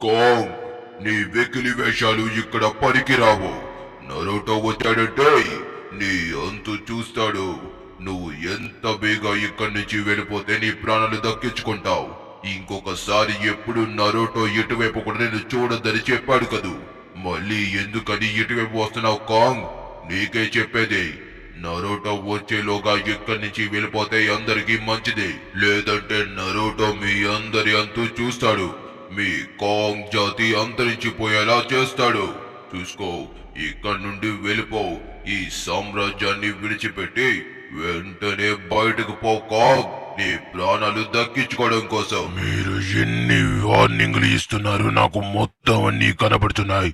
Kong, నీ వెకిలి వేషాలు ఇక్కడ పనికిరావు. నరుటో వచ్చాడంటే నీ అంతు చూస్తాడు. నువ్వు ఎంత బేగా ఇక్కడి నుంచి వెళ్ళిపోతే నీ ప్రాణాలు దక్కించుకుంటావు. ఇంకొకసారి ఎప్పుడు నరుటో ఇటువైపు కూడా నేను చూడొద్దని చెప్పాడు కదూ. మళ్ళీ ఎందుకని ఇటువైపు వస్తున్నావు కాంగ్? నీకే చెప్పేది, నరుటో వచ్చేలోగా ఇక్కడి నుంచి వెళ్ళిపోతే అందరికీ మంచిది. లేదంటే నరుటో మీ అందరి అంతు చూస్తాడు. మీ కాంగ్ జాతి అంతరించిపోయేలా చేస్తాడు. చూసుకో, ఇక్కడి నుండి వెళ్ళిపో. ఈ సామ్రాజ్యాన్ని విడిచిపెట్టి వెంటనే బయటకు పో కాంగ్, నీ ప్రాణాలు దక్కించుకోవడం కోసం. మీరు ఎన్ని వార్నింగ్లు ఇస్తున్నారు? నాకు మొత్తం అన్ని కనబడుతున్నాయి.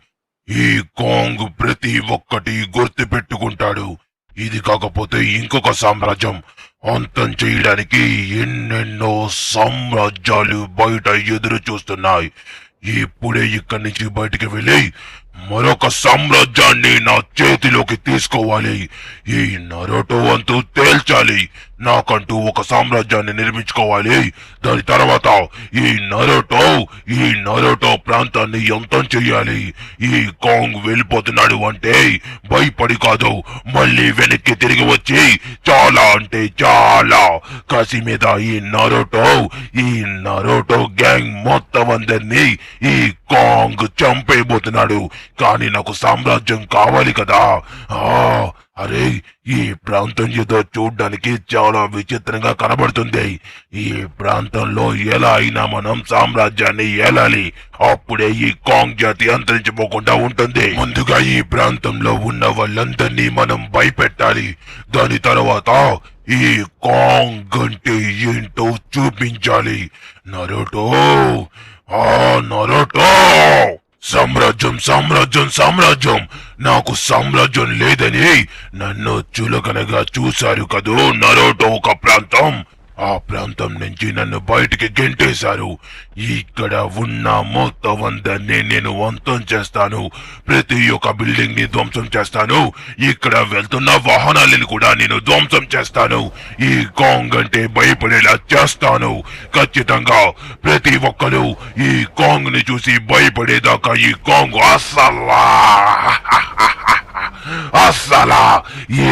ఈ కాంగ్ ప్రతి ఒక్కటి గుర్తు పెట్టుకుంటాడు. ఇది కాకపోతే ఇంకొక సామ్రాజ్యం అంతం చేయడానికి ఎన్నెన్నో సామ్రాజ్యాలు బయట ఎదురు చూస్తున్నాయి. ఇప్పుడే ఇక్కడి నుంచి బయటికి వెళ్ళి మరొక సామ్రాజ్యాన్ని నా చేతిలోకి తీసుకోవాలి. ఈ నరుటో అంతు తేల్చాలి. నాకంటూ ఒక సామ్రాజ్యాన్ని నిర్మించుకోవాలి. దాని తర్వాత ఈ నరుటో ప్రాంతాన్ని అంతం చెయ్యాలి. ఈ కాంగ్ వెళ్ళిపోతున్నాడు అంటే భయపడి కాదు, మళ్ళీ వెనక్కి తిరిగి వచ్చి చాలా అంటే చాలా కసి మీద ఈ నరుటో గ్యాంగ్ మొత్తం అందరినీ ఈ కాంగ్ చంపేయబోతున్నాడు. కానీ నాకు సామ్రాజ్యం కావాలి కదా. అరే, ఈ ప్రాంతం ఏదో చూడ్డానికి చాలా విచిత్రంగా కనబడుతుంది. ఈ ప్రాంతంలో ఎలా అయినా మనం సామ్రాజ్యాన్ని ఏలాలి. అప్పుడే ఈ కాంగ్ జాతి అంతరించిపోకుండా ఉంటుంది. ముందుగా ఈ ప్రాంతంలో ఉన్న వాళ్ళందరినీ మనం భయపెట్టాలి. దాని తర్వాత ఈ కాంగ్ అంటే ఏంటో చూపించాలి. నరుటో సామ్రాజ్యం నాకు సామ్రాజ్యం లేదని నన్ను చులకనగా చూశారు కదూ నరుటో ఒక ప్రాంతం. ఆ ప్రాంతం నుంచి నన్ను బయటికి గెంటేశారు. ఇక్కడ ఉన్న మొత్తం అందరినీ నేను అంతం చేస్తాను. ప్రతి ఒక్క బిల్డింగ్ ని ధ్వంసం చేస్తాను. ఇక్కడ వెళ్తున్న వాహనాలను కూడా నేను ధ్వంసం చేస్తాను. ఈ కాంగ్ అంటే భయపడేలా చేస్తాను. ఖచ్చితంగా ప్రతి ఒక్కరు ఈ కాంగ్ ని చూసి భయపడేదాకా ఈ కాంగ్ అస్సలా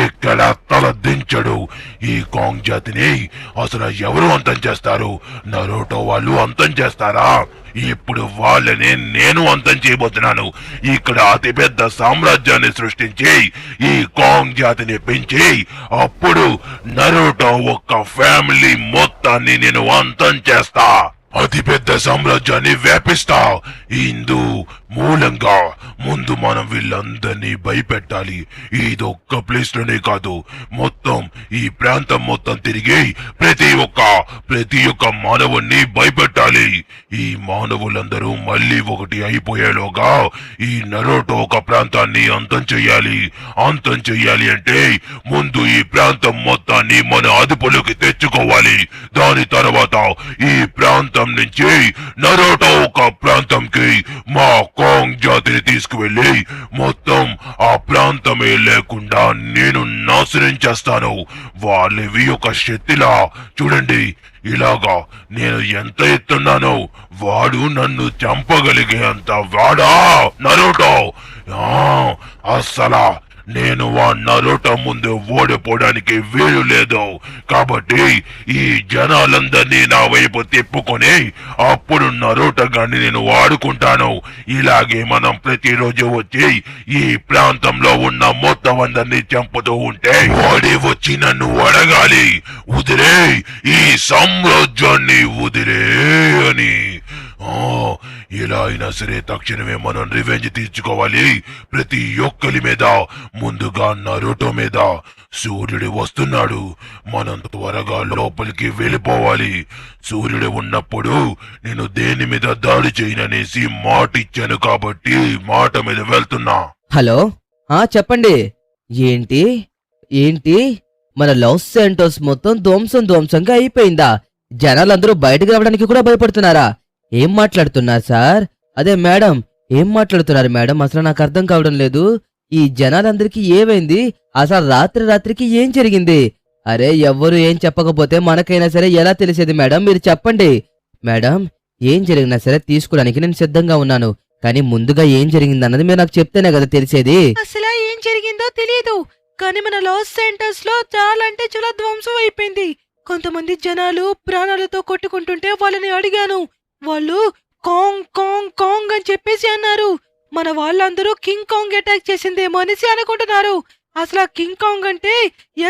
ఇక్కడ తల దించడు. ఈ కాంగ్ జాతిని అసలు ఎవరు అంతం చేస్తారు? నరుటో వాళ్ళు అంతం చేస్తారా? ఇప్పుడు వాళ్ళని నేను అంతం చేయబోతున్నాను. ఇక్కడ అతిపెద్ద సామ్రాజ్యాన్ని సృష్టించి ఈ కాంగ్ జాతిని పెంచి అప్పుడు నరుటో ఒక్క ఫ్యామిలీ మొత్తాన్ని నేను అంతం చేస్తా. అతిపెద్ద సామ్రాజ్యాన్ని వ్యాపిస్తా. ఇందు మూలంగా ముందు మనం వీళ్ళందరినీ భయపెట్టాలి. ఇదొక్క ప్లేస్ లోనే కాదు, మొత్తం ఈ ప్రాంతం మొత్తం తిరిగి ప్రతి ఒక్క మానవుణ్ణి భయపెట్టాలి. ఈ మానవులందరూ మళ్ళీ ఒకటి అయిపోయేలోగా ఈ నరుటో ఒక ప్రాంతాన్ని అంతం చెయ్యాలి అంటే ముందు ఈ ప్రాంతం మొత్తాన్ని మన అదుపులోకి తెచ్చుకోవాలి. దాని తర్వాత ఈ ప్రాంతం నుంచి నరుటో ఒక ప్రాంతంకి మా కాంగ్ జాతిని తీసుకువెళ్ళి మొత్తం ఆ ప్రాంతమే లేకుండా నేను నాశనం చేస్తాను. వాళ్ళవి ఒక శక్తిలా చూడండి. ఇలాగా నేను ఎంత ఎత్తున్నానో వాడు నన్ను చంపగలిగే అంత వాడా నరుటో. అస్సలా నేను ఆ నరుటో ముందు ఓడిపోవడానికి వీలు లేదు. కాబట్టి ఈ జనాలందరినీ నా వైపు తిప్పుకొని అప్పుడు నరుటో గాని నేను వాడుకుంటాను. ఇలాగే మనం ప్రతిరోజు వచ్చి ఈ ప్రాంతంలో ఉన్న మొత్తం అందరినీ చంపుతూ ఉంటే వాడి వచ్చి నన్ను అడగాలి, వదిలే ఈ సామ్రాజ్యాన్ని వదిలే అని. ఇలా అయినా సరే తక్షణమే మనం రివెంజ్ తీర్చుకోవాలి ప్రతి ఒక్కరి మీద. ముందుగా నరుటో మీద. సూర్యుడు వస్తున్నాడు, మనం త్వరగా లోపలికి వెళ్ళిపోవాలి. సూర్యుడు ఉన్నప్పుడు నేను దేని మీద దాడి చేయననేసి మాట ఇచ్చాను కాబట్టి మాట మీద వెళ్తున్నా. హలో, చెప్పండి. ఏంటి మన లాస్ శాంటోస్ మొత్తం ధ్వంసంగా అయిపోయిందా? జనాలందరూ బయటకు రావడానికి కూడా భయపడుతున్నారా? ఏం మాట్లాడుతున్నారు సార్? అదే మేడం, ఏం మాట్లాడుతున్నారు మేడం? అసలు నాకు అర్థం కావడం లేదు. ఈ జనాలందరికీ ఏమైంది? అసలు రాత్రికి ఏం జరిగింది? అరే, ఎవ్వరు ఏం చెప్పకపోతే మనకైనా సరే ఎలా తెలిసేది మేడం? మీరు చెప్పండి మేడం. ఏం జరిగినా సరే తీసుకోవడానికి నేను సిద్ధంగా ఉన్నాను. కానీ ముందుగా ఏం జరిగిందన్నది మీరు నాకు చెప్తేనే కదా తెలిసేది. అసలు ఏం జరిగిందో తెలియదు, కానీ మన లాస్ సెంటర్స్ లో చాలా అంటే చాలా ధ్వంసం అయిపోయింది. కొంతమంది జనాలు ప్రాణాలతో కొట్టుకుంటుంటే వాళ్ళని అడిగాను. వాళ్ళు కాంగ్ కాంగ్ కాంగ్ అని చెప్పేసి అన్నారు. మన వాళ్ళందరూ కింగ్ కాంగ్ అటాక్ చేసిందేమో అనేసి అనుకుంటున్నారు. అసలు ఆ కింగ్ కాంగ్ అంటే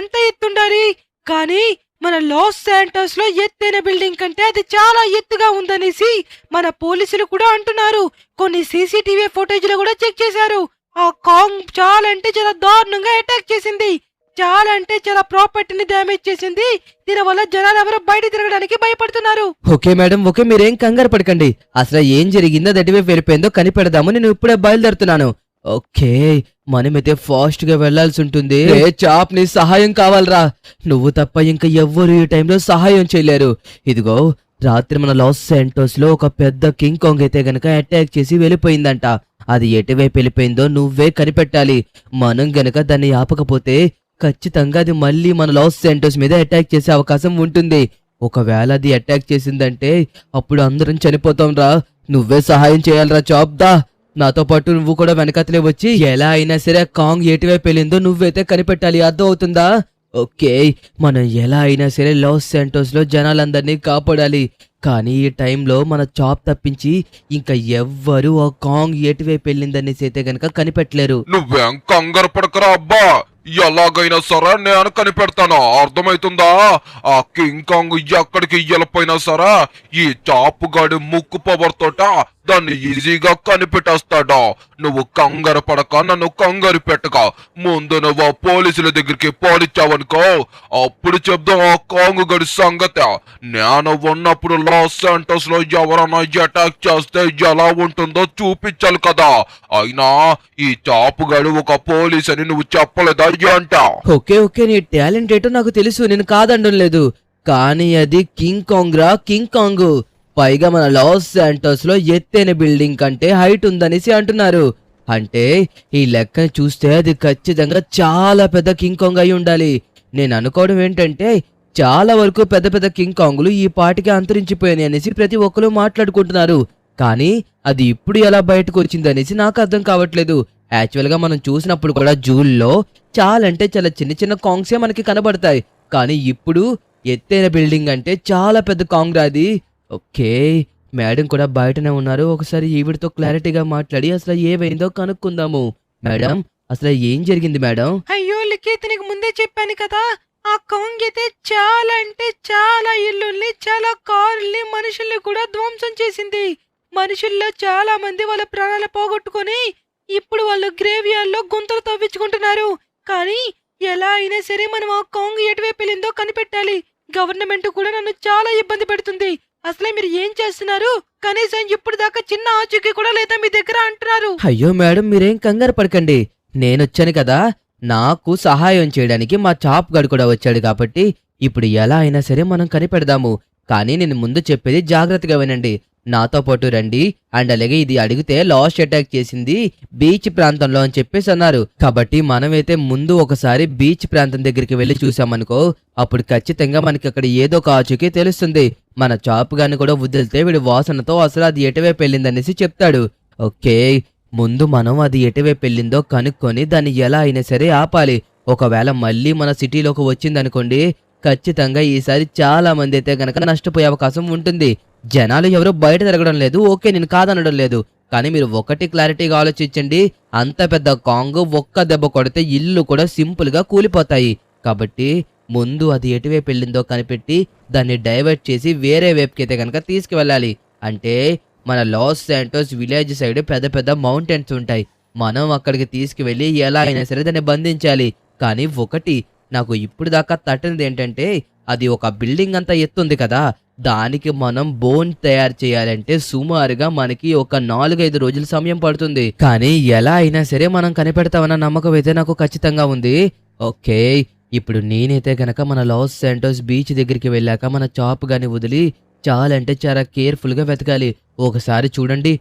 ఎంత ఎత్తుండాలి, కానీ మన లాస్ శాంటోస్ లో ఎత్తైన బిల్డింగ్ కంటే అది చాలా ఎత్తుగా ఉందనేసి మన పోలీసులు కూడా అంటున్నారు. కొన్ని సీసీటీవీ ఫుటేజ్ లో కూడా చెక్ చేశారు. ఆ కాంగ్ చాలా అంటే చాలా దారుణంగా అటాక్ చేసింది. చాలా అంటే చాలా ప్రాపర్టీని డ్యామేజ్ చేసింది. దీనివల్ల జనాలు ఎవరో బయట తిరగడానికి భయపడుతున్నారు. ఓకే మేడం, ఓకే, మీరేం కంగారు పడకండి. అసలు ఏం జరిగిందో దటివైపు వెళ్ళిపోయిందో కనిపెడదాము. నేను ఇప్పుడే బయలుదేరుతున్నాను. ఓకే, మనమైతే ఫాస్ట్ గా వెళ్లాల్సి ఉంటుంది. చాప్ నీ సహాయం కావాలరా. నువ్వు తప్ప ఇంకా ఎవ్వరు ఈ టైంలో సహాయం చేయలేరు. ఇదిగో, రాత్రి మన లాస్ శాంటోస్ లో ఒక పెద్ద కింగ్ కాంగ్ అయితే గనక అటాక్ చేసి వెళ్ళిపోయిందంట. అది ఎటువైపు వెళ్ళిపోయిందో నువ్వే కనిపెట్టాలి. మనం గనక దాన్ని ఆపకపోతే ఖచ్చితంగా అది మళ్ళీ మన లాస్ శాంటోస్ మీద అటాక్ చేసే అవకాశం ఉంటుంది. ఒకవేళ అది అటాక్ చేసిందంటే అప్పుడు అందరం చనిపోతాం రా. నువ్వే సహాయం చేయాలరా చాప్. దా, నాతో పాటు నువ్వు కూడా వెనకతలే వచ్చి ఎలా అయినా సరే కాంగ్ ఎటువైపు వెళ్ళిందో నువ్వైతే కనిపెట్టాలి. అర్థం అవుతుందా? ఓకే, మనం ఎలా అయినా సరే లాస్ శాంటోస్ లో జనాలందరినీ కాపాడాలి. కానీ ఈ టైంలో మన చాప్ తప్పించి ఇంకా ఎవ్వరు ఆ కాంగ్ ఎటువైపు వెళ్ళిందనేసి అయితే గనక కనిపెట్టలేరు. నువ్వేం కంగారు పడకరా అబ్బా, ఎలాగైనా సరే నేను కనిపెడతాను. అర్థమైతుందా? ఆ కింగ్ కాంగ్ ఎక్కడికి వెళ్ళిపోయినా సరే ఈ చాపుగాడి ముక్కు పవర్ తోట దాన్ని ఈజీగా కనిపెట్టేస్తాడా. నువ్వు కంగారు పడక, నన్ను కంగారు పెట్టక, ముందు నువ్వు పోలీసుల దగ్గరికి పోనిచ్చావనుకో అప్పుడు చెప్దాం ఆ కాంగ్ గడి సంగతి. నేను ఉన్నప్పుడు లాస్ శాంటోస్ లో ఎవరైనా అటాక్ చేస్తే ఎలా ఉంటుందో చూపించాలి కదా. అయినా ఈ చాపుగాడు ఒక పోలీస్ అని నువ్వు చెప్పలేదా అంట? ఓకే ఓకే, నీ టాలెంట్ ఏంటో నాకు తెలుసు, నేను కాదండం లేదు. కానీ అది కింగ్ కాంగ్ రా, కింగ్ కాంగ్. పైగా మన లాస్ శాంటోస్ లో ఎత్తైన బిల్డింగ్ కంటే హైట్ ఉందనేసి అంటున్నారు. అంటే ఈ లెక్కను చూస్తే అది ఖచ్చితంగా చాలా పెద్ద కింగ్ కాంగ్ అయి ఉండాలి. నేను అనుకోవడం ఏంటంటే చాలా వరకు పెద్ద పెద్ద కింగ్ కాంగులు ఈ పాటికి అంతరించిపోయాయి అనేసి ప్రతి ఒక్కరు మాట్లాడుకుంటున్నారు. కానీ అది ఇప్పుడు ఎలా బయటకు వచ్చింది అనేసి నాకు అర్థం కావట్లేదు. యాక్చువల్ గా మనం చూసినప్పుడు కూడా జూల్లో చాలా అంటే చాలా చిన్న చిన్న కాంగ్సే మనకి కనబడతాయి. కానీ ఇప్పుడు ఎత్తైన బిల్డింగ్ అంటే చాలా పెద్ద కాంగ్ రాది. ఓకే, మేడం కూడా బయటనే ఉన్నారు. ఒకసారి ఈవిడితో క్లారిటీగా మాట్లాడి అసలు ఏమైందో కనుక్కుందాము. మేడం, అసలు ఏం జరిగింది మేడం? అయ్యో లిఖిత్, నీకు ముందే చెప్పాను కదా, ఆ కాంగ్ అయితే చాలా అంటే చాలా ఇల్లుల్ని, చాలా కారుల్ని, మనుషుల్ని కూడా ధ్వంసం చేసింది. మనుషుల్లో చాలా మంది వాళ్ళ ప్రాణాలు పోగొట్టుకొని ఇప్పుడు వాళ్ళు గ్రేవ్యార్డ్ లో గుంతలు తవ్వించుకుంటున్నారు. కానీ ఎలా అయినా సరే మనం ఆ కాంగ్ ఎటువైపు వెళ్ళిందో కనిపెట్టాలి. గవర్నమెంట్ కూడా నన్ను చాలా ఇబ్బంది పెడుతుంది. అసలే మీరు ఏం చేస్తున్నారు? కనీసం ఇప్పుడు దాకా చిన్న ఆచూకీ కూడా లేదా మీ దగ్గర అంటున్నారు. అయ్యో మేడం, మీరేం కంగారు పడకండి. నేనొచ్చాను కదా, నాకు సహాయం చేయడానికి మా చాప్ గడు కూడా వచ్చాడు. కాబట్టి ఇప్పుడు ఎలా అయినా సరే మనం కనిపెడదాము. కానీ నేను ముందు చెప్పేది జాగ్రత్తగా వినండి. నాతో పాటు రండి. అండ్ అలాగే ఇది అడిగితే లాస్ట్ అటాక్ చేసింది బీచ్ ప్రాంతంలో అని చెప్పేసి అన్నారు. కాబట్టి మనమైతే ముందు ఒకసారి బీచ్ ప్రాంతం దగ్గరికి వెళ్ళి చూసామనుకో అప్పుడు ఖచ్చితంగా మనకి అక్కడ ఏదో ఒక ఆచూకీ తెలుస్తుంది. మన చాప్ గాని కూడా వదిలితే వీడి వాసనతో అసలు అది ఎటువైపు వెళ్ళిందనేసి చెప్తాడు. ఓకే, ముందు మనం అది ఎటువైపు వెళ్ళిందో కనుక్కొని దాన్ని ఎలా అయినా సరే ఆపాలి. ఒకవేళ మళ్ళీ మన సిటీలోకి వచ్చిందనుకోండి ఖచ్చితంగా ఈసారి చాలా మంది అయితే గనక నష్టపోయే అవకాశం ఉంటుంది. జనాలు ఎవరు బయట తిరగడం లేదు. ఓకే, నేను కాదనడం లేదు. కానీ మీరు ఒకటి క్లారిటీగా ఆలోచించండి. అంత పెద్ద కాంగ్ ఒక్క దెబ్బ కొడితే ఇల్లు కూడా సింపుల్ గా కూలిపోతాయి. కాబట్టి ముందు అది ఎటువైపు వెళ్ళిందో కనిపెట్టి దాన్ని డైవర్ట్ చేసి వేరే వైపుకి అయితే కనుక తీసుకువెళ్ళాలి. అంటే మన లాస్ శాంటోస్ విలేజ్ సైడ్ పెద్ద పెద్ద మౌంటైన్స్ ఉంటాయి. మనం అక్కడికి తీసుకువెళ్ళి ఎలా అయినా సరే దాన్ని బంధించాలి. కానీ ఒకటి నాకు ఇప్పుడు దాకా తట్టినది ఏంటంటే అది ఒక బిల్డింగ్ అంతా ఎత్తుంది కదా, దానికి మనం బోన్ తయారు చేయాలంటే సుమారుగా మనకి ఒక 4-5 రోజుల సమయం పడుతుంది. కానీ ఎలా అయినా సరే మనం కనిపెడతామన్న నమ్మకం అయితే నాకు ఖచ్చితంగా ఉంది. ఓకే, ఇప్పుడు నేనైతే గనక మన లాస్ శాంటోస్ బీచ్ దగ్గరికి వెళ్ళాక మన చాప్ గాని వదిలి చాలా అంటే చాలా కేర్ఫుల్ గా వెతకాలి. ఒకసారి చూడండి,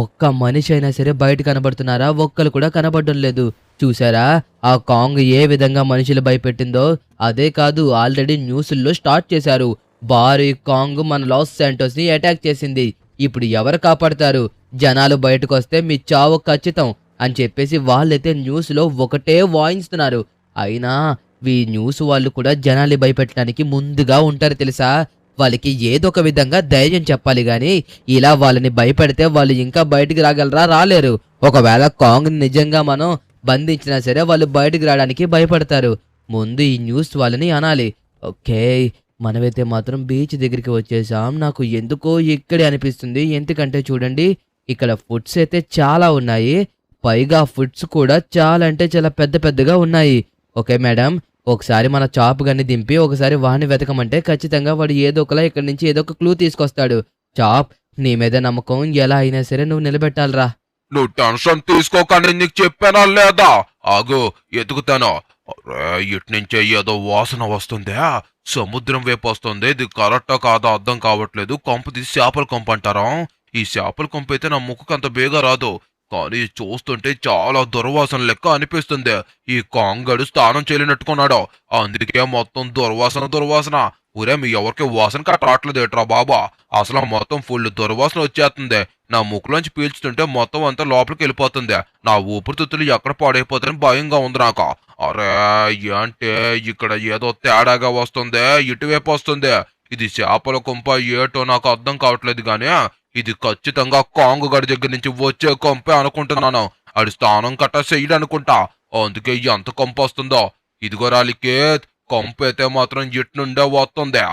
ఒక్క మనిషి అయినా సరే బయట కనబడుతున్నారా? ఒక్కరు కూడా కనబడడం లేదు. చూసారా ఆ కాంగ్ ఏ విధంగా మనుషులు భయపెట్టిందో? అదే కాదు, ఆల్రెడీ న్యూస్ల్లో స్టార్ట్ చేశారు. భారీ కాంగ్ మన లాస్ శాంటోస్ ని అటాక్ చేసింది. ఇప్పుడు ఎవరు కాపాడతారు? జనాలు బయటకు వస్తే మీ చావు ఖచ్చితం అని చెప్పేసి వాళ్ళైతే న్యూస్లో ఒకటే వాయిస్తున్నారు. అయినా ఈ న్యూస్ వాళ్ళు కూడా జనాల్ని భయపెట్టడానికి ముందుగా ఉంటారు తెలుసా. వాళ్ళకి ఏదో ఒక విధంగా ధైర్యం చెప్పాలి గాని ఇలా వాళ్ళని భయపెడితే వాళ్ళు ఇంకా బయటికి రాగలరా? రాలేరు. ఒకవేళ కాంగ్ నిజంగా మనం బంధించినా సరే వాళ్ళు బయటికి రావడానికి భయపడతారు. ముందు ఈ న్యూస్ వాళ్ళని అనాలి. ఓకే, మనమైతే మాత్రం బీచ్ దగ్గరికి వచ్చేసాం. నాకు ఎందుకో ఇక్కడే అనిపిస్తుంది. ఎందుకంటే చూడండి, ఇక్కడ ఫుడ్స్ అయితే చాలా ఉన్నాయి. పైగా ఫుడ్స్ కూడా చాలా అంటే చాలా పెద్ద పెద్దగా ఉన్నాయి. ఓకే మేడం, ఒకసారి మన చాప్ గన్ని దింపి ఒకసారి వాడిని వెతకమంటే ఖచ్చితంగా వాడు ఏదో ఒకలా ఇక్కడి నుంచి ఏదో ఒక క్లూ తీసుకొస్తాడు. చాప్, నీ మీద నమ్మకం, ఎలా అయినా సరే నువ్వు నిలబెట్టాలరా. నువ్వు టెన్షన్ తీసుకోకండి, నీకు చెప్పానా లేదా? ఆగు, ఎతుకుతాను. ఇట్నుంచే ఏదో వాసన వస్తుందా? సముద్రం వైపు వస్తుంది. ఇది కరెక్టా కాదా అర్థం కావట్లేదు. కొంప తీసి చేపల కొంప అంటారా? ఈ చేపల కొంప అయితే నా ముక్కుకు అంత బేగా రాదు, కానీ చూస్తుంటే చాలా దుర్వాసన లెక్క అనిపిస్తుంది. ఈ కాంగడు స్నానం చేయలేనట్టుకున్నాడు, అందుకే మొత్తం దుర్వాసన. ఊరే, మీ ఎవరికి వాసన కట్టట్లేదేట్రా బాబా? అసలు మొత్తం ఫుల్ దుర్వాసన వచ్చేస్తుంది. నా ముక్కులోంచి పీల్చుతుంటే మొత్తం అంతా లోపలికి వెళ్ళిపోతుంది. నా ఊపిరితిత్తులు ఎక్కడ పాడైపోతాయని భయంగా ఉంది నాకు. అరే అంటే ఇక్కడ ఏదో తేడాగా వస్తుంది, ఇటువైపు వస్తుంది. ఇది చేపల కొంప ఏటో నాకు అర్థం కావట్లేదు గానీ ఇది ఖచ్చితంగా కాంగు గడి దగ్గర నుంచి వచ్చే కొంపే అనుకుంటున్నాను. ఆడి స్థానం కట్ట చెయ్యడు అనుకుంటా, అందుకే ఎంత కొంప వస్తుందో. ఇదిగో రాలికే, కొంప అయితే మాత్రం ఇట్నుండే వస్తుంది.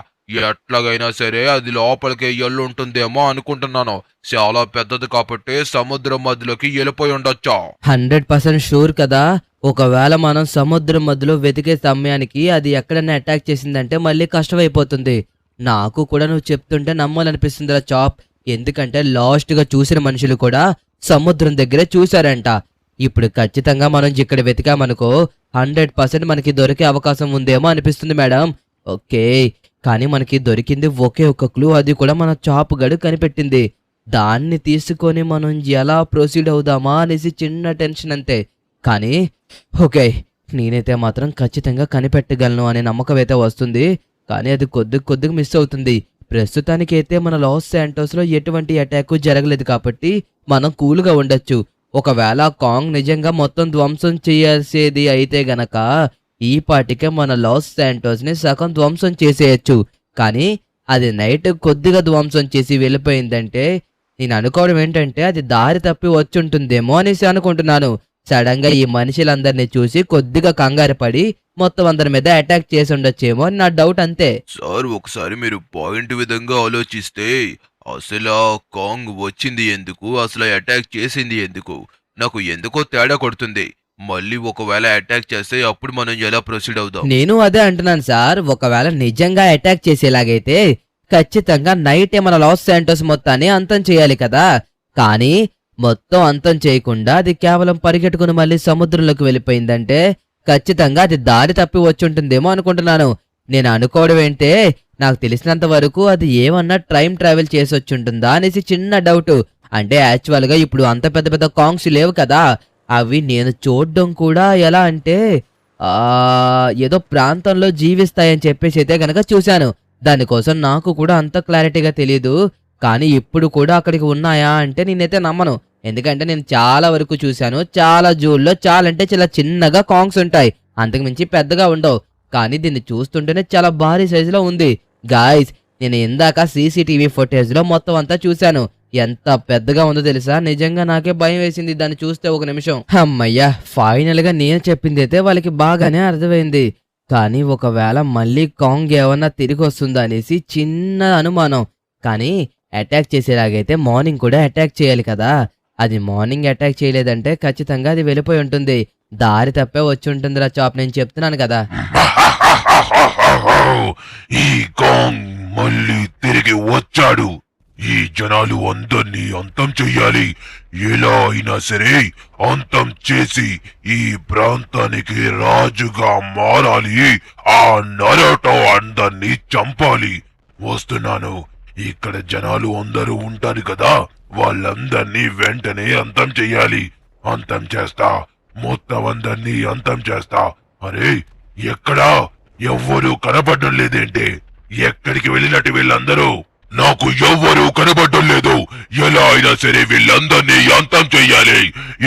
ఎట్లాగైనా సరే అది లోపలికి ఎల్లుంటుందేమో అనుకుంటున్నాను. చాలా పెద్దది కాబట్టి సముద్రం మధ్యలోకి వెళ్ళిపోయి ఉండొచ్చు. 100% షూర్ కదా? ఒకవేళ మనం సముద్రం మధ్యలో వెతికే సమయానికి అది ఎక్కడైనా అటాక్ చేసిందంటే మళ్ళీ కష్టమైపోతుంది. నాకు కూడా నువ్వు చెప్తుంటే నమ్మాలనిపిస్తుందిరా చాప్. ఎందుకంటే లాస్ట్ గా చూసిన మనుషులు కూడా సముద్రం దగ్గరే చూశారంట. ఇప్పుడు ఖచ్చితంగా మనం ఇక్కడ వెతికామనుకో 100% మనకి దొరికే అవకాశం ఉందేమో అనిపిస్తుంది మేడం. ఓకే, కానీ మనకి దొరికింది ఒకే ఒక క్లూ, అది కూడా మన చాప్ గడు కనిపెట్టింది. దాన్ని తీసుకొని మనం ఎలా ప్రొసీడ్ అవుదామా అనేసి చిన్న టెన్షన్ అంతే. కానీ ఓకే, నేనైతే మాత్రం ఖచ్చితంగా కనిపెట్టగలను అనే నమ్మకం అయితే వస్తుంది. కానీ అది కొద్దిగా మిస్ అవుతుంది. ప్రస్తుతానికి అయితే మన లాస్ శాంటోస్ లో ఎటువంటి అటాక్ జరగలేదు కాబట్టి మనం కూల్గా ఉండొచ్చు. ఒకవేళ కాంగ్ నిజంగా మొత్తం ధ్వంసం చేసేది అయితే గనక ఈ పాటికే మన లాస్ శాంటోస్ ని సగం ధ్వంసం చేసేయచ్చు. కానీ అది నైట్ కొద్దిగా ధ్వంసం చేసి వెళ్ళిపోయిందంటే నేను అనుకోవడం ఏంటంటే అది దారి తప్పి వచ్చుంటుందేమో అనేసి అనుకుంటున్నాను. సడన్ గా ఈ మనుషులందరినీ చూసి కొద్దిగా కంగారు పడి మొత్తం అందరి మీద అటాక్ చేసి ఉండొచ్చేమో అని నా డౌట్ అంతే. సార్, ఒకసారి మీరు పాయింట్ విధంగా ఆలోచిస్తే అసలు కాంగ్ వచ్చింది ఎందుకు, అసలు అటాక్ చేసింది ఎందుకు, నాకు ఎందుకో తేడా కొడుతుంది. మళ్ళీ ఒకవేళ అటాక్ చేస్తే అప్పుడు మనం ఎలా ప్రొసీడ్ అవుదాం? నేను అదే అంటున్నాను సార్. ఒకవేళ నిజంగా అటాక్ చేసేలాగైతే ఖచ్చితంగా నైటే మన లాస్ శాంటోస్ మొత్తాన్ని అంతం చేయాలి కదా. కానీ మొత్తం అంతం చేయకుండా అది కేవలం పరిగెట్టుకుని మళ్ళీ సముద్రంలోకి వెళ్ళిపోయిందంటే ఖచ్చితంగా అది దారి తప్పి వచ్చుంటుందేమో అనుకుంటున్నాను. నేను అనుకోవడం ఏంటే, నాకు తెలిసినంత వరకు అది ఏమన్నా టైం ట్రావెల్ చేసి వచ్చుంటుందా అనేసి చిన్న డౌట్. అంటే యాక్చువల్ గా ఇప్పుడు అంత పెద్ద పెద్ద కాంగ్స్ లేవు కదా, అవి నేను చూడడం కూడా ఎలా అంటే ఏదో ప్రాంతంలో జీవిస్తాయని చెప్పేసి అయితే గనక చూశాను. దానికోసం నాకు కూడా అంత క్లారిటీగా తెలియదు. కానీ ఇప్పుడు కూడా అక్కడికి ఉన్నాయా అంటే నేనైతే నమ్మను. ఎందుకంటే నేను చాలా వరకు చూశాను, చాలా జూల్లో చాలా అంటే చాలా చిన్నగా కాంగ్స్ ఉంటాయి, అంతకుమించి పెద్దగా ఉండవు. కానీ దీన్ని చూస్తుంటేనే చాలా భారీ సైజులో ఉంది. గాయ్స్, నేను ఇందాక సీసీటీవీ ఫుటేజ్ లో మొత్తం అంతా చూశాను. ఎంత పెద్దగా ఉందో తెలుసా? నిజంగా నాకే భయం వేసింది దాన్ని చూస్తే ఒక నిమిషం. అమ్మయ్యా, ఫైనల్ గా నేను చెప్పింది అయితే వాళ్ళకి బాగానే అర్థమైంది. కానీ ఒకవేళ మళ్ళీ కాంగ్ ఏమన్నా తిరిగి వస్తుందా అనేసి చిన్న అనుమానం. కానీ అటాక్ చేసేలాగైతే మార్నింగ్ కూడా అటాక్ చేయాలి కదా. అది మార్నింగ్ అటాక్ చేయలేదంటే ఖచ్చితంగా అది వెళ్ళిపోయి ఉంటుంది. దారి తప్పే వచ్చి ఉంటుందిరా చాప్, నేను చెప్తున్నాను కదా. ఈ కాంగ్ మళ్ళీ తిరిగి వచ్చాడు. ఈ జనాలు అందరినీ అంతం చెయ్యాలి. ఎలా అయినా సరే అంతం చేసి ఈ ప్రాంతానికి రాజుగా మారాలి. ఆ నరోటో అందరినీ చంపాలి. వస్తున్నాను. ఇక్కడ జనాలు అందరూ ఉంటారు కదా, వాళ్ళందరినీ వెంటనే అంతం చెయ్యాలి. అంతం చేస్తా, మొత్తం అందరినీ అంతం చేస్తా. అరే, ఎక్కడా ఎవ్వరూ కనపడడం లేదేంటి? ఎక్కడికి వెళ్ళినట్టు వీళ్ళందరూ? నాకు ఎవ్వరూ కనబడటం లేదు. ఎలా అయినా సరే వీళ్ళందరినీ అంతం చెయ్యాలి.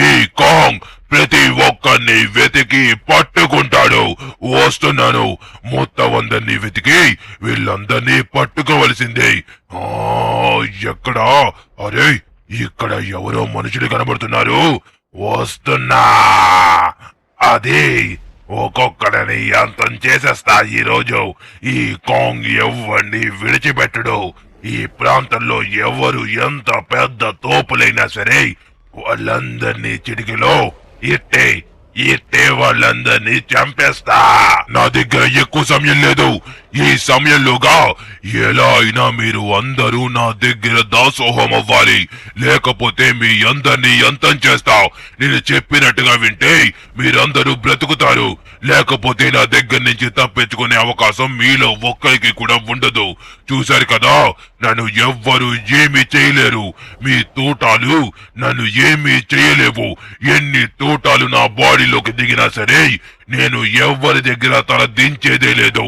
ఈ కాంగ్ ప్రతి ఒక్కరిని వెతికి పట్టుకుంటాడు. వస్తున్నాను. మొత్తం అందరినీ వెతికి వీళ్ళందరినీ పట్టుకోవలసిందే. ఆ, ఎక్కడా? అరే, ఇక్కడ ఎవరో మనుషులు కనబడుతున్నారు. వస్తున్నా. అదే, ఒక్కొక్కడని అంతం చేసేస్తా ఈరోజు. ఈ కాంగ్ ఎవ్వరిని విడిచిపెట్టడు. ఈ ప్రాంతంలో ఎవరు ఎంత పెద్ద తోపులైనా సరే వాళ్ళందరినీ చిటికిలో ఇట్టే వాళ్ళందరినీ చంపేస్తా. నా దగ్గర ఎక్కువ సమయం లేదు. ఈ సమయంలోగా ఎలా అయినా మీరు అందరూ నా దగ్గర దాసోహం అవ్వాలి. లేకపోతే మీ అందరినీ అంతం చేస్తా. నేను చెప్పినట్టుగా వింటే మీరందరూ బ్రతుకుతారు. లేకపోతే నా దగ్గర నుంచి తప్పించుకునే అవకాశం మీలో ఒక్కరికి కూడా ఉండదు. చూశారు కదా, నన్ను ఎవ్వరూ ఏమీ చేయలేరు. మీ తూటాలు నన్ను ఏమీ చేయలేవు. ఎన్ని తూటాలు నా బాడీలోకి దిగినా సరే నేను ఎవ్వరి దగ్గర తల దించేదే లేదు.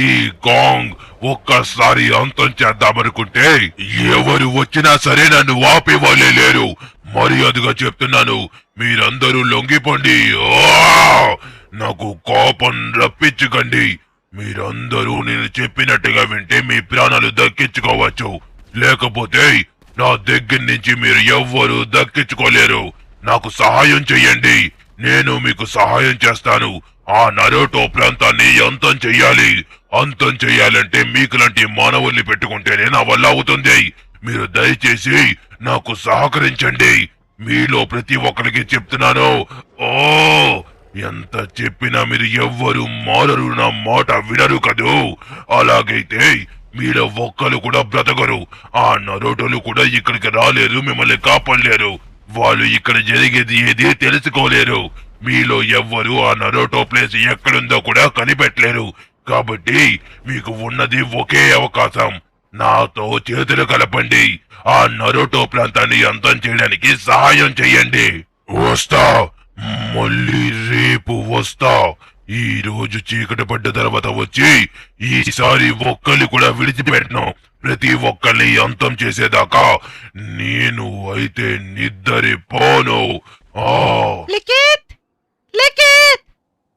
ఈ కాంగ్ ఒక్కసారి అంతం చేద్దామనుకుంటే ఎవరు వచ్చినా సరే నన్ను ఆపేవాళ్ళే లేరు. మర్యాదగా చెప్తున్నాను, మీరందరూ లొంగిపోండి. నాకు కోపం రప్పించకండి. మీరందరూ నేను చెప్పినట్టుగా వింటే మీ ప్రాణాలు దక్కించుకోవచ్చు. లేకపోతే నా దగ్గర నుంచి మీరు ఎవ్వరూ దక్కించుకోలేరు. నాకు సహాయం చెయ్యండి. నేను మీకు సహాయం చేస్తాను. ఆ నరోటో ప్రాంతాన్ని అంతం చెయ్యాలి. అంతం చెయ్యాలంటే మీకు లాంటి మానవుల్ని పెట్టుకుంటేనే నా వల్ల అవుతుంది. మీరు దయచేసి నాకు సహకరించండి. మీలో ప్రతి ఒక్కరికి చెప్తున్నాను. ఓ, ఎంత చెప్పినా మీరు ఎవ్వరు మారరు. నా మాట వినరు కదూ. అలాగైతే మీలో ఒక్కరు కూడా బ్రతకరు. ఆ నరోటోలు కూడా ఇక్కడికి రాలేరు, మిమ్మల్ని కాపాడలేరు. వాళ్ళు ఇక్కడ జరిగేది ఏది తెలుసుకోలేరు. మీలో ఎవ్వరు ఆ నరోటో ప్లేస్ ఎక్కడుందో కూడా కనిపెట్టలేరు. కాబట్టి మీకు ఉన్నది ఒకే అవకాశం. నాతో చేతులు కలపండి. ఆ నరోటో ప్రాంతాన్ని అంతం చేయడానికి సహాయం చెయ్యండి. వస్తా, మళ్ళీ రేపు వస్తా. ఈ రోజు చీకటి పడ్డ తర్వాత వచ్చి ఈసారి ఒక్కళ్ళు కూడా విడిచిపెట్టను. ప్రతి ఒక్కరిని అంతం చేసేదాకా నేను అయితే నిద్రపోను. లిఖిత్, లిఖిత్,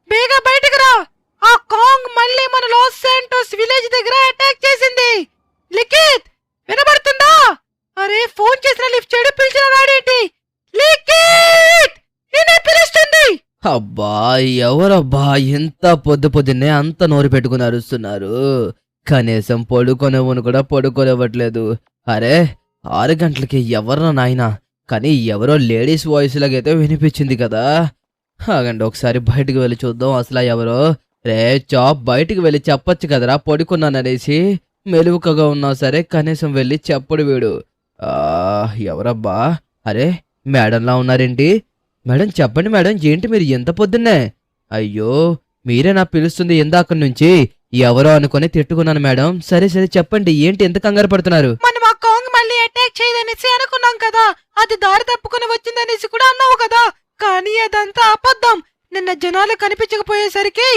బేగా బయటకు రా. ఆ కాంగ్ మళ్ళీ మన లాస్ శాంటోస్ విలేజ్ దగ్గర అటాక్ చేసింది. లిఖిత్, వినబడుతుందా? అరే, ఫోన్ చేసిన లిఫ్ట్ చేయడు, పిలిచిన రాడేంటి? లిఖిత్, నిన్నే పిలుస్తుంది. అబ్బా, ఎవరబ్బా ఎంత పొద్దున్నే అంత నోరు పెట్టుకుని అరుస్తున్నారు? కనీసం పడుకోనివ్వను కూడా పడుకోనివ్వట్లేదు. అరే, 6 గంటలకి ఎవరో నాయనా, కానీ ఎవరో లేడీస్ వాయిస్ లాగైతే వినిపించింది కదా. ఆగండి, ఒకసారి బయటకు వెళ్ళి చూద్దాం అసలు ఎవరో. రే చాప్, బయటికి వెళ్ళి చెప్పొచ్చు కదరా పడుకున్నాననేసి. మెలుకగా ఉన్నా సరే కనీసం వెళ్ళి చెప్పడు వీడు. ఎవరబ్బా? అరే, మేడంలా ఉన్నారేంటి? మేడం, చెప్పండి మేడం, ఏంటి మీరు ఎంత పొద్దున్నే? అయ్యో, మీరే నా పిలుస్తుంది ఇందాక నుంచి. ఎవరో అనుకుని తిట్టుకున్నాను మేడం. సరే సరే చెప్పండి, ఏంటి ఎంత కంగారు పడుతున్నారు? మనం ఆ కాంగ్ మళ్ళీ అటాక్ చేయదనేసి అనుకున్నాం కదా. అది దారి తప్పుకుని వచ్చిందనేసి కూడా అన్నావు కదా. కానీ అదంతా అబద్ధం. నిన్న జనాలు కనిపించకపోయేసరికి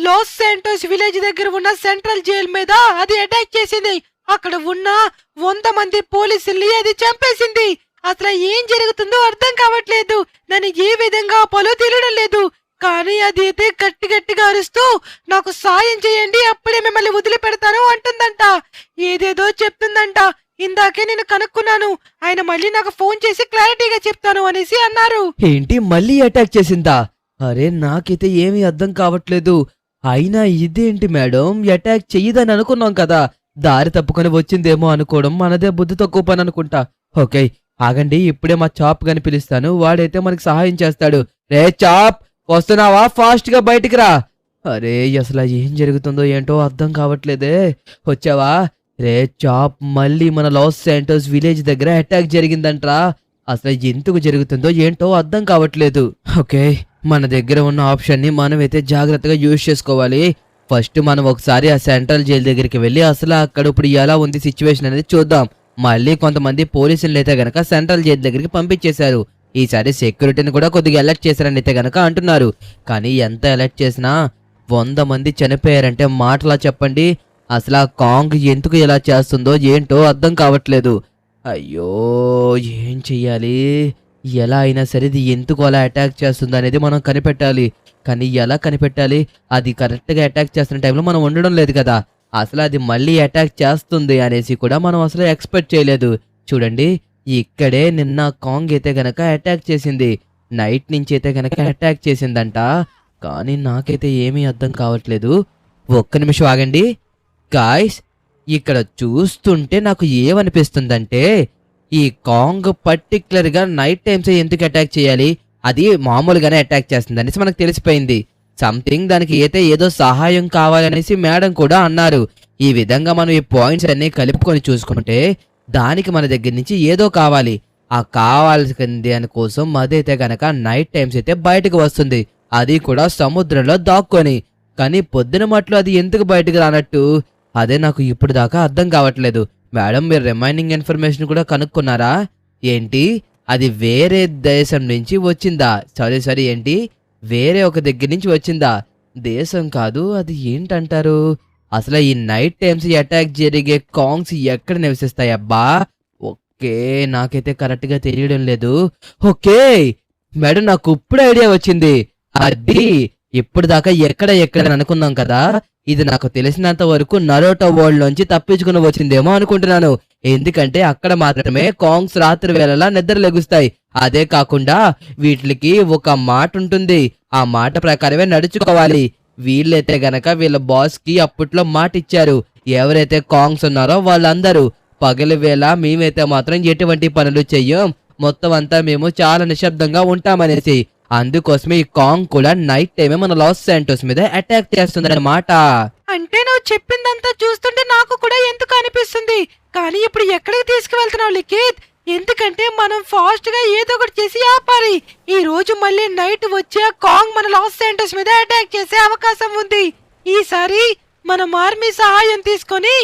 లాస్ శాంటోస్ విలేజ్ దగ్గర ఉన్న సెంట్రల్ జైల్ మీద అది అటాక్ చేసింది. అక్కడ ఉన్న 100 మంది పోలీసుల్ని అది చంపేసింది. అసలు ఏం జరుగుతుందో అర్థం కావట్లేదు. నన్ను ఏ విధంగా ఆపాలో తెలియడం లేదు. కానీ అది అయితే గట్టి గట్టిగా అరుస్తూ నాకు సాయం చేయండి, అప్పుడే మిమ్మల్ని వదిలిపెడతాను అంటుందంట. ఏదేదో చెప్తుందంట. ఇందాకే నేను కనుక్కున్నాను. ఆయన మళ్ళీ నాకు ఫోన్ చేసి క్లారిటీగా చెప్తాను అనేసి అన్నారు. ఏంటి, మళ్ళీ అటాక్ చేసిందా? అరే, నాకైతే ఏమీ అర్థం కావట్లేదు. అయినా ఇదేంటి మేడం, అటాక్ చెయ్యదని అనుకున్నాం కదా. దారి తప్పుకొని వచ్చిందేమో అనుకోవడం మనదే బుద్ధి తక్కువ పని అనుకుంటా. ఓకే, ఆగండి, ఇప్పుడే మా చాప్ గాని పిలుస్తాను. వాడైతే మనకి సహాయం చేస్తాడు. రే చాప్, వస్తున్నావా? ఫాస్ట్ గా బయటికి రా. అరే, అసలు ఏం జరుగుతుందో ఏంటో అర్థం కావట్లేదే. వచ్చావా? రే చాప్, మళ్ళీ మన లాస్ శాంటోస్ విలేజ్ దగ్గర అటాక్ జరిగిందంట్రా. అసలు ఎందుకు జరుగుతుందో ఏంటో అర్థం కావట్లేదు. ఓకే, మన దగ్గర ఉన్న ఆప్షన్ ని మనమైతే జాగ్రత్తగా యూజ్ చేసుకోవాలి. ఫస్ట్ మనం ఒకసారి ఆ సెంట్రల్ జైలు దగ్గరికి వెళ్ళి అసలు అక్కడ ఇప్పుడు ఎలా ఉంది సిచ్యువేషన్ అనేది చూద్దాం. మళ్ళీ కొంతమంది పోలీసులు అయితే గనక సెంట్రల్ జైలు దగ్గరికి పంపించేశారు. ఈసారి సెక్యూరిటీని కూడా కొద్దిగా అలర్ట్ చేశారని అయితే గనక అంటున్నారు. కానీ ఎంత అలర్ట్ చేసినా 100 మంది చనిపోయారంటే మాటలా చెప్పండి. అసలు ఆ కాంగ్ ఎందుకు ఇలా చేస్తుందో ఏంటో అర్థం కావట్లేదు. అయ్యో, ఏం చెయ్యాలి? ఎలా అయినా సరే ఇది ఎందుకు అలా అటాక్ చేస్తుంది అనేది మనం కనిపెట్టాలి. కానీ ఎలా కనిపెట్టాలి? అది కరెక్ట్గా అటాక్ చేస్తున్న టైంలో మనం ఉండడం లేదు కదా. అసలు అది మళ్ళీ అటాక్ చేస్తుంది అనేసి కూడా మనం అసలు ఎక్స్పెక్ట్ చేయలేదు. చూడండి, ఇక్కడే నిన్న కాంగ్ అయితే గనక అటాక్ చేసింది. నైట్ నుంచి అయితే గనక అటాక్ చేసిందంట. కానీ నాకైతే ఏమీ అర్థం కావట్లేదు. ఒక్క నిమిషం ఆగండి గాయ్స్. ఇక్కడ చూస్తుంటే నాకు ఏమనిపిస్తుందంటే, ఈ కాంగ్ పర్టికులర్ గా నైట్ టైమ్స్ ఎందుకు అటాక్ చేయాలి? అది మామూలుగానే అటాక్ చేస్తుంది అనేసి మనకు తెలిసిపోయింది. సంథింగ్ దానికి అయితే ఏదో సహాయం కావాలనేసి మేడం కూడా అన్నారు. ఈ విధంగా మనం ఈ పాయింట్స్ అన్ని కలుపుకొని చూసుకుంటే దానికి మన దగ్గర నుంచి ఏదో కావాలి. ఆ కావాల్సిన దాని కోసం అదైతే గనక నైట్ టైమ్స్ అయితే బయటకు వస్తుంది. అది కూడా సముద్రంలో దాక్కొని. కానీ పొద్దున మట్లు అది ఎందుకు బయటకు రానట్టు? అదే నాకు ఇప్పుడు దాకా అర్థం కావట్లేదు. మేడం, మీరు రిమైనింగ్ ఇన్ఫర్మేషన్ కూడా కనుక్కున్నారా? ఏంటి, అది వేరే దేశం నుంచి వచ్చిందా? సారీ ఏంటి, వేరే ఒక దగ్గర నుంచి వచ్చిందా? దేశం కాదు, అది ఏంటంటారు? అసలు ఈ నైట్ టైమ్స్ అటాక్ జరిగే కాంగ్స్ ఎక్కడ నివసిస్తాయి అబ్బా? ఓకే, నాకైతే కరెక్ట్ గా తెలియడం లేదు. ఓకే మేడం, నాకు ఇప్పుడు ఐడియా వచ్చింది. అది ఇప్పుడు దాకా ఎక్కడ అనుకున్నాం కదా, ఇది నాకు తెలిసినంత వరకు నరోటో వరల్డ్ నుంచి తప్పించుకుని వచ్చిందేమో అనుకుంటున్నాను. ఎందుకంటే అక్కడ మాత్రమే కాంగ్స్ రాత్రి వేళలా నిద్ర లెగుస్తాయి. అదే కాకుండా వీటికి ఒక మాట ఉంటుంది. ఆ మాట ప్రకారమే నడుచుకోవాలి. వీళ్ళైతే గనక వీళ్ళ బాస్ కి అప్పట్లో మాట ఇచ్చారు. ఎవరైతే కాంగ్స్ ఉన్నారో వాళ్ళందరూ పగలు వేళ మేమైతే మాత్రం ఎటువంటి పనులు చెయ్యం, మొత్తం అంతా మేము చాలా నిశ్శబ్దంగా ఉంటామనేసి. అందుకోసమే ఈ కాంగ్ కూడా నైట్ టైమే మన లాస్ శాంటోస్ మీద అటాక్ చేస్తుందన్నమాట. అంటే నువ్వు చెప్పిందంతా చూస్తుంటే నాకు కూడా ఎందుకు అనిపిస్తుంది. కానీ ఇప్పుడు ఎక్కడికి తీసుకువెళ్తున్నావు లిఖిత్? ఎందుకంటే మనం ఫాస్ట్ గా ఏదో ఒకటి చేసి ఆపాలి. ఈ రోజు మళ్ళీ నైట్ వచ్చే కాంగ్ మన లాస్ శాంటోస్ మీద అటాక్ చేసే అవకాశం ఉంది. ఈసారి మనం ఆర్మీ సహాయం తీసుకొని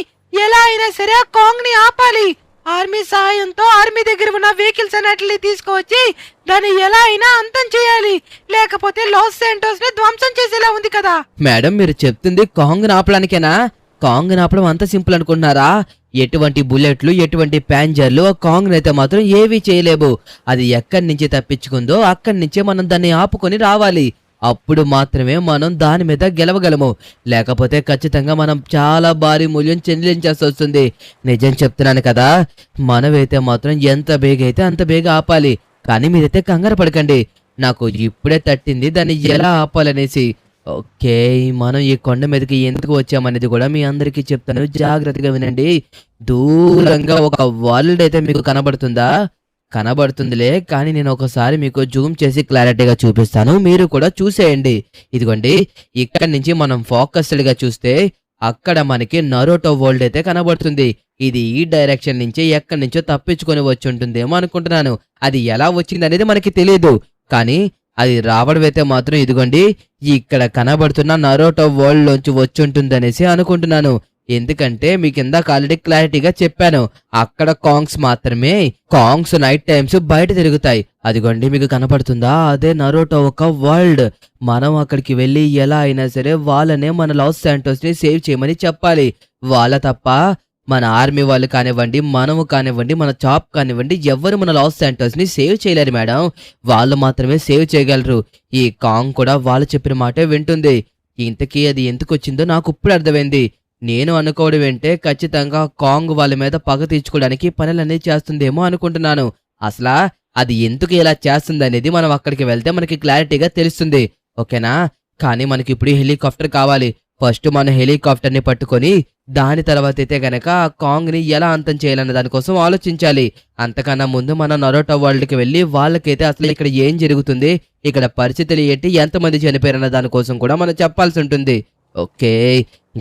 ఎలా అయినా సరే ఆ కాంగ్ ని ఆపాలి. ఆర్మీ సహాయంతో ఆర్మీ దగ్గర ఉన్న వెహికల్స్ అన్నిటిని తీసుకువచ్చి దాన్ని ఎలా అయినా అంతం చేయాలి. లేకపోతే లాస్ శాంటోస్ ని ధ్వంసం చేసేలా ఉంది కదా. మేడం, మీరు చెప్తుంది కాంగ్ ఆపడానికేనా? కాంగ్ ఆపడం అంత సింపుల్ అనుకుంటున్నారా? ఎటువంటి బుల్లెట్లు, ఎటువంటి ప్యాంజర్లు ఆ కాంగ్ అయితే మాత్రం ఏవీ చేయలేవు. అది ఎక్కడి నుంచి తప్పించుకుందో అక్కడి నుంచే మనం దాన్ని ఆపుకొని రావాలి. అప్పుడు మాత్రమే మనం దాని మీద గెలవగలము. లేకపోతే ఖచ్చితంగా మనం చాలా భారీ మూల్యం చెల్లించాల్సి వస్తుంది. నిజం చెప్తున్నాను కదా, మనమైతే మాత్రం ఎంత బేగ అయితే అంత బేగ ఆపాలి. కానీ మీరైతే కంగారు పడకండి, నాకు ఇప్పుడే తట్టింది దాన్ని ఎలా ఆపాలనేసి. ఓకే, మనం ఈ కొండ మీదకి ఎందుకు వచ్చామనేది కూడా మీ అందరికీ చెప్తాను, జాగ్రత్తగా వినండి. దూరంగా ఒక వరల్డ్ అయితే మీకు కనబడుతుందిలే, కానీ నేను ఒకసారి మీకు జూమ్ చేసి క్లారిటీగా చూపిస్తాను, మీరు కూడా చూసేయండి. ఇదిగోండి, ఇక్కడ నుంచి మనం ఫోకస్డ్ గా చూస్తే అక్కడ మనకి నరోటో వరల్డ్ అయితే కనబడుతుంది. ఇది ఈ డైరెక్షన్ నుంచి ఎక్కడి నుంచో తప్పించుకొని వచ్చి ఉంటుందేమో అనుకుంటున్నాను. అది ఎలా వచ్చింది అనేది మనకి తెలియదు, కానీ అది రావడం అయితే మాత్రం ఇదిగోండి ఇక్కడ కనబడుతున్న నరోటో వరల్డ్ లోంచి వచ్చి ఉంటుంది అనేసి అనుకుంటున్నాను. ఎందుకంటే మీకు ఇందాక ఆల్రెడీ క్లారిటీగా చెప్పాను, అక్కడ కాంగ్స్ మాత్రమే, కాంగ్స్ నైట్ టైమ్స్ బయట తిరుగుతాయి. అదిగోండి మీకు కనపడుతుందా, అదే నరోటో ఒక వరల్డ్. మనం అక్కడికి వెళ్ళి ఎలా అయినా సరే వాళ్ళనే మన లాస్ శాంటోస్ ని సేవ్ చేయమని చెప్పాలి. వాళ్ళ తప్ప మన ఆర్మీ వాళ్ళు కానివ్వండి, మనము కానివ్వండి, మన చాప్ కానివ్వండి, ఎవ్వరు మన లాస్ శాంటోస్ ని సేవ్ చేయలేరు మేడం. వాళ్ళు మాత్రమే సేవ్ చేయగలరు. ఈ కాంగ్ కూడా వాళ్ళు చెప్పిన మాటే వింటుంది. ఇంతకీ అది ఎందుకు వచ్చిందో నాకు ఇప్పుడు అర్థమైంది. నేను అనుకోవడం ఏంటే, ఖచ్చితంగా కాంగ్ వాళ్ళ మీద పగ తీర్చుకోవడానికి పనులన్నీ చేస్తుందేమో అనుకుంటున్నాను. అసలా అది ఎందుకు ఇలా చేస్తుంది అనేది మనం అక్కడికి వెళ్తే మనకి క్లారిటీగా తెలుస్తుంది. ఓకేనా? కానీ మనకి ఇప్పుడు హెలికాప్టర్ కావాలి. ఫస్ట్ మన హెలికాప్టర్ ని పట్టుకొని దాని తర్వాత అయితే గనక ఆ కాంగ్ ని ఎలా అంతం చేయాలన్న దానికోసం ఆలోచించాలి. అంతకన్నా ముందు మన నరోటో వరల్డ్ కి వెళ్ళి వాళ్ళకైతే అసలు ఇక్కడ ఏం జరుగుతుంది, ఇక్కడ పరిస్థితులు ఏంటి, ఎంతమంది చనిపోయారన్న దానికోసం కూడా మనం చెప్పాల్సి ఉంటుంది. ఓకే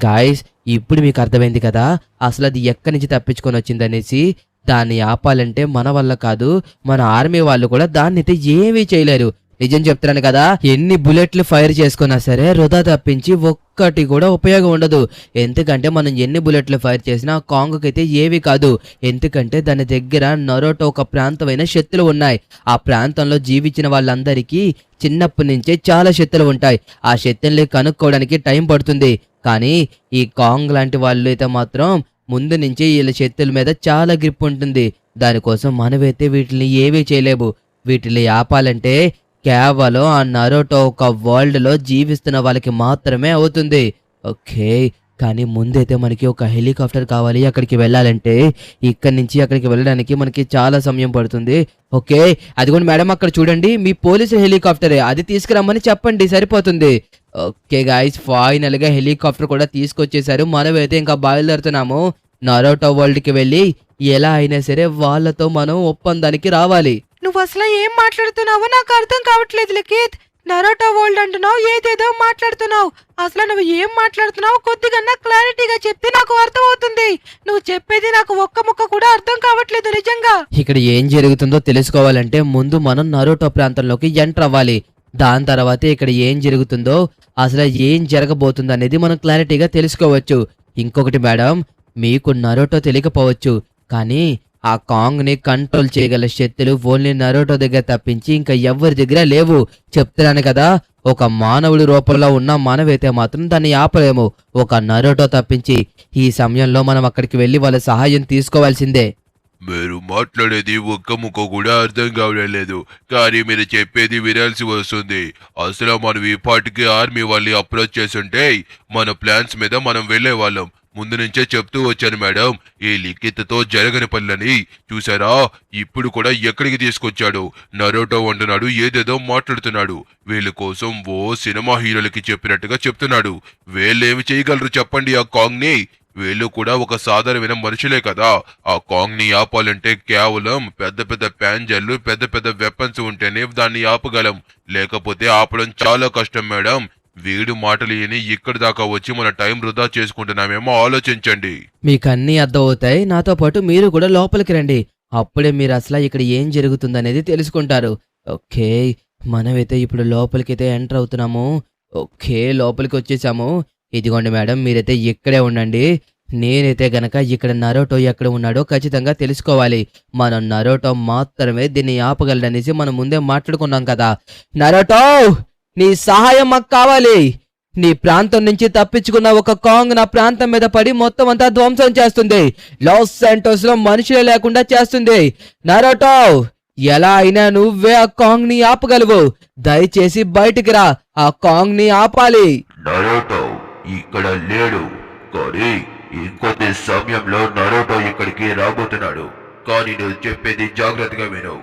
గాయస్, ఇప్పుడు మీకు అర్థమైంది కదా అసలు అది ఎక్కడి నుంచి తప్పించుకొని వచ్చిందనేసి. దాన్ని ఆపాలంటే మన వల్ల కాదు, మన ఆర్మీ వాళ్ళు కూడా దాన్ని అయితే ఏమీ చేయలేరు. నిజం చెప్తున్నాను కదా, ఎన్ని బుల్లెట్లు ఫైర్ చేసుకున్నా సరే వృధా తప్పించి ఒక్కటి కూడా ఉపయోగం ఉండదు. ఎందుకంటే మనం ఎన్ని బుల్లెట్లు ఫైర్ చేసినా కాంగ్కి అయితే ఏవి కాదు. ఎందుకంటే దాని దగ్గర నరోటో ఒక ప్రాంతమైన శక్తులు ఉన్నాయి. ఆ ప్రాంతంలో జీవించిన వాళ్ళందరికీ చిన్నప్పటి నుంచే చాలా శక్తులు ఉంటాయి. ఆ శక్తుల్ని కనుక్కోవడానికి టైం పడుతుంది. కానీ ఈ కాంగ్ లాంటి వాళ్ళు అయితే మాత్రం ముందు నుంచి వీళ్ళ శక్తుల మీద చాలా గ్రిప్ ఉంటుంది. దానికోసం మనమైతే వీటిని ఏవీ చేయలేము. వీటిని ఆపాలంటే కేవలం ఆ నరోటో ఒక వరల్డ్లో జీవిస్తున్న వాళ్ళకి మాత్రమే అవుతుంది. ఓకే, కానీ ముందైతే మనకి ఒక హెలికాప్టర్ కావాలి. అక్కడికి వెళ్ళాలంటే ఇక్కడి నుంచి అక్కడికి వెళ్ళడానికి మనకి చాలా సమయం పడుతుంది. ఓకే, అదిగోండి మేడం, అక్కడ చూడండి, మీ పోలీసు హెలికాప్టరే, అది తీసుకురమ్మని చెప్పండి, సరిపోతుంది. ఓకే గాయ్స్, ఫైనల్ గా హెలికాప్టర్ కూడా తీసుకొచ్చేసారు. మనమైతే ఇంకా బయలుదేరుతున్నాము. నరోటో వరల్డ్ కి వెళ్ళి ఎలా అయినా సరే వాళ్ళతో మనం ఒప్పందానికి రావాలి. నువ్వు అసలు ఏం మాట్లాడుతున్నావో నాకు అర్థం కావట్లేదు లిఖిత్. నరోటో వరల్డ్ అంటున్నావు, ఏదేదో మాట్లాడుతున్నావు. అసలు నువ్వు ఏం మాట్లాడుతున్నావు కొద్దిగా క్లారిటీగా చెప్తే నాకు అర్థం అవుతుంది. నువ్వు చెప్పేది నాకు ఒక్క ముక్క కూడా అర్థం కావట్లేదు నిజంగా. ఇక్కడ ఏం జరుగుతుందో తెలుసుకోవాలంటే ముందు మనం నరోటో ప్రాంతంలోకి ఎంటర్ అవ్వాలి. దాని తర్వాత ఇక్కడ ఏం జరుగుతుందో, అసలు ఏం జరగబోతుందో అనేది మనం క్లారిటీగా తెలుసుకోవచ్చు. ఇంకొకటి మేడం, మీకు నరోటో తెలియకపోవచ్చు, కానీ ఆ కాంగ్ ని కంట్రోల్ చేయగల శక్తులు ఓన్లీ నరోటో దగ్గర తప్పించి ఇంకా ఎవరి దగ్గర లేవు. చెప్తున్నాను కదా, ఒక మానవుడి రూపంలో ఉన్న మనమైతే మాత్రం దాన్ని ఆపలేము, ఒక నరోటో తప్పించి. ఈ సమయంలో మనం అక్కడికి వెళ్ళి వాళ్ళ సహాయం తీసుకోవాల్సిందే. మీరు మాట్లాడేది ఒక్క ముక్క కూడా అర్థం కావడం లేదు, కానీ మీరు చెప్పేది వినాల్సి వస్తుంది. అసలు మనం ఈ పాటికి ఆర్మీ వాళ్ళని అప్రోచ్ చేస్తుంటే మన ప్లాన్స్ మీద మనం వెళ్లే వాళ్ళం. ముందు నుంచే చెప్తూ వచ్చాను మేడం, ఈ లిఖిత్తో జరగని పనులని. చూసారా, ఇప్పుడు కూడా ఎక్కడికి తీసుకొచ్చాడు. నరోటో అంటున్నాడు, ఏదేదో మాట్లాడుతున్నాడు. వీళ్ళ కోసం ఓ సినిమా హీరోలకి చెప్పినట్టుగా చెప్తున్నాడు. వీళ్ళేమి చేయగలరు చెప్పండి ఆ కాంగ్ ని? వీళ్ళు కూడా ఒక సాధారణమైన మనుషులే కదా. ఆ కాంగ్ ని ఆపాలంటే కేవలం పెద్ద పెద్ద ప్యాంజర్లు, పెద్ద పెద్ద వెపన్స్ ఉంటేనే దాన్ని ఆపగలం. లేకపోతే ఆపడం చాలా కష్టం మేడం. వీడు మాటలు విని ఇక్కడి దాకా వచ్చి మన టైం వృధా చేసుకుంటున్నామేమో ఆలోచించండి. మీకన్నీ అర్థమవుతాయి. నాతో పాటు మీరు కూడా లోపలికి రండి. అప్పుడే మీరు అసలు ఇక్కడ ఏం జరుగుతుందనేది తెలుసుకుంటారు. ఓకే, మనమైతే ఇప్పుడు లోపలికైతే ఎంటర్ అవుతున్నాము. ఓకే, లోపలికి వచ్చేసాము. ఇదిగోండి మేడం, మీరైతే ఇక్కడే ఉండండి. నేనైతే గనక ఇక్కడ నరోటో ఎక్కడ ఉన్నాడో ఖచ్చితంగా తెలుసుకోవాలి. మనం నరోటో మాత్రమే దీన్ని ఆపగలడనేసి మనం ముందే మాట్లాడుకున్నాం కదా. నరోటో, నీ సహాయం మాకు కావాలి. నీ ప్రాంతం నుంచి తప్పించుకున్న ఒక కాంగ్ నా ప్రాంతం మీద పడి మొత్తం అంతా ధ్వంసం చేస్తుంది. లాస్ శాంటోస్ లో మనుషులే లేకుండా చేస్తుంది. నరోటో, ఎలా అయినా నువ్వే ఆ కాంగ్ ని ఆపగలవు. దయచేసి బయటికి రా, ఆ కాంగ్ ని ఆపాలి. నరోటో ఇక్కడ లేడు, కానీ ఇంకొద్ది సమయంలో నరోటో ఇక్కడికి రాబోతున్నాడు. కానీ నువ్వు చెప్పేది జాగ్రత్తగా విను.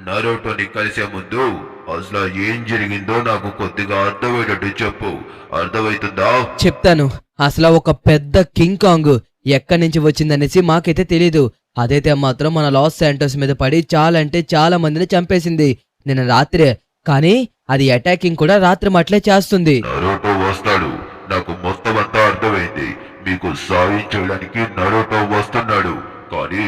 నరోటోని కలిసే ముందు అసలు ఏం జరిగిందో నాకు కొద్దిగా అర్థమయ్యేటట్టు చెప్పు. అర్థమవుతుందా? చెప్తాను. అసలు ఒక పెద్ద కింగ్ కాంగ్ ఎక్కడి నుంచి వచ్చిందనేసి మాకైతే తెలీదు. అదైతే మాత్రం మన లాస్ శాంటోస్ మీద పడి చాలా అంటే చాలా మందిని చంపేసింది నిన్న రాత్రే. కానీ అది అటాకింగ్ కూడా రాత్రి మట్లే చేస్తుంది. నరోటో వస్తాడు, నాకు మొత్తం అంతా అర్థమైంది. మీకు సాయం చేయడానికి నరోటో వస్తున్నాడు. కానీ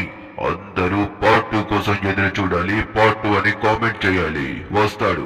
అందరూ పార్ట్ 2 కోసం ఎదురు చూడాలి. పార్ట్ 2 అని కామెంట్ చేయాలి. వస్తాడు.